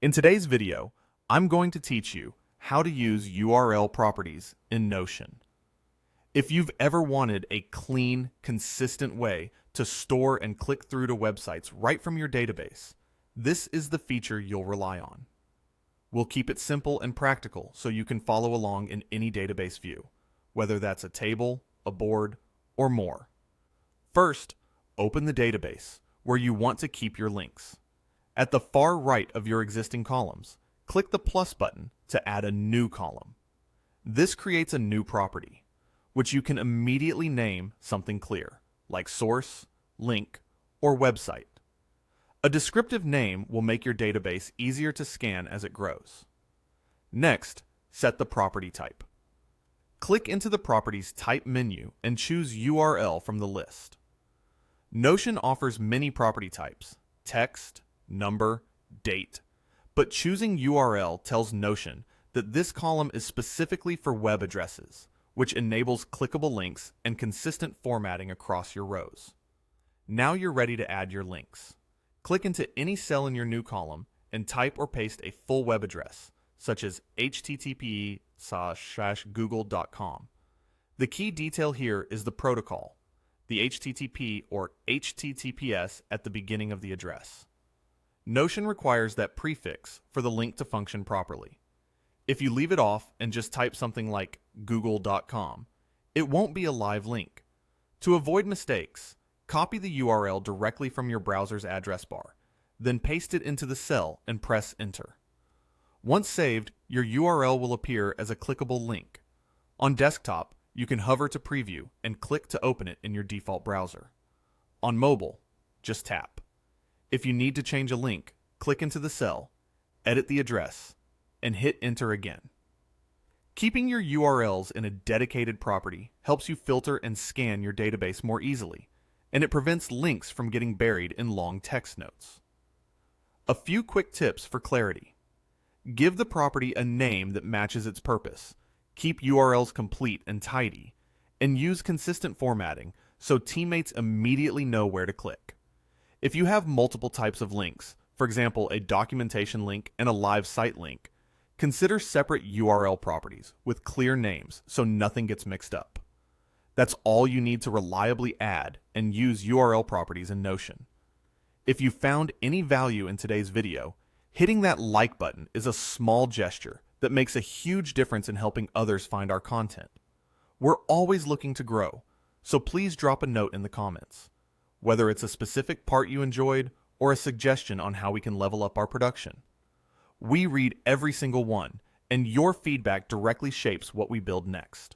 In today's video, I'm going to teach you how to use URL properties in Notion. If you've ever wanted a clean, consistent way to store and click through to websites right from your database, this is the feature you'll rely on. We'll keep it simple and practical so you can follow along in any database view, whether that's a table, a board, or more. First, open the database where you want to keep your links. At the far right of your existing columns, click the plus button to add a new column. This creates a new property, which you can immediately name something clear, like source, link, or website. A descriptive name will make your database easier to scan as it grows. Next, set the property type. Click into the Properties Type menu and choose URL from the list. Notion offers many property types: text, number, date, but choosing URL tells Notion that this column is specifically for web addresses, which enables clickable links and consistent formatting across your rows. Now you're ready to add your links. Click into any cell in your new column and type or paste a full web address, such as http://google.com. The key detail here is the protocol, the HTTP or HTTPS at the beginning of the address. Notion requires that prefix for the link to function properly. If you leave it off and just type something like google.com, it won't be a live link. To avoid mistakes, copy the URL directly from your browser's address bar, then paste it into the cell and press enter. Once saved, your URL will appear as a clickable link. On desktop, you can hover to preview and click to open it in your default browser. On mobile, just tap. If you need to change a link, click into the cell, edit the address, and hit enter again. Keeping your URLs in a dedicated property helps you filter and scan your database more easily, and it prevents links from getting buried in long text notes. A few quick tips for clarity. Give the property a name that matches its purpose, keep URLs complete and tidy, and use consistent formatting so teammates immediately know where to click. If you have multiple types of links, for example, a documentation link and a live site link, consider separate URL properties with clear names so nothing gets mixed up. That's all you need to reliably add and use URL properties in Notion. If you found any value in today's video, hitting that like button is a small gesture that makes a huge difference in helping others find our content. We're always looking to grow, so please drop a note in the comments, whether it's a specific part you enjoyed or a suggestion on how we can level up our production. We read every single one, and your feedback directly shapes what we build next.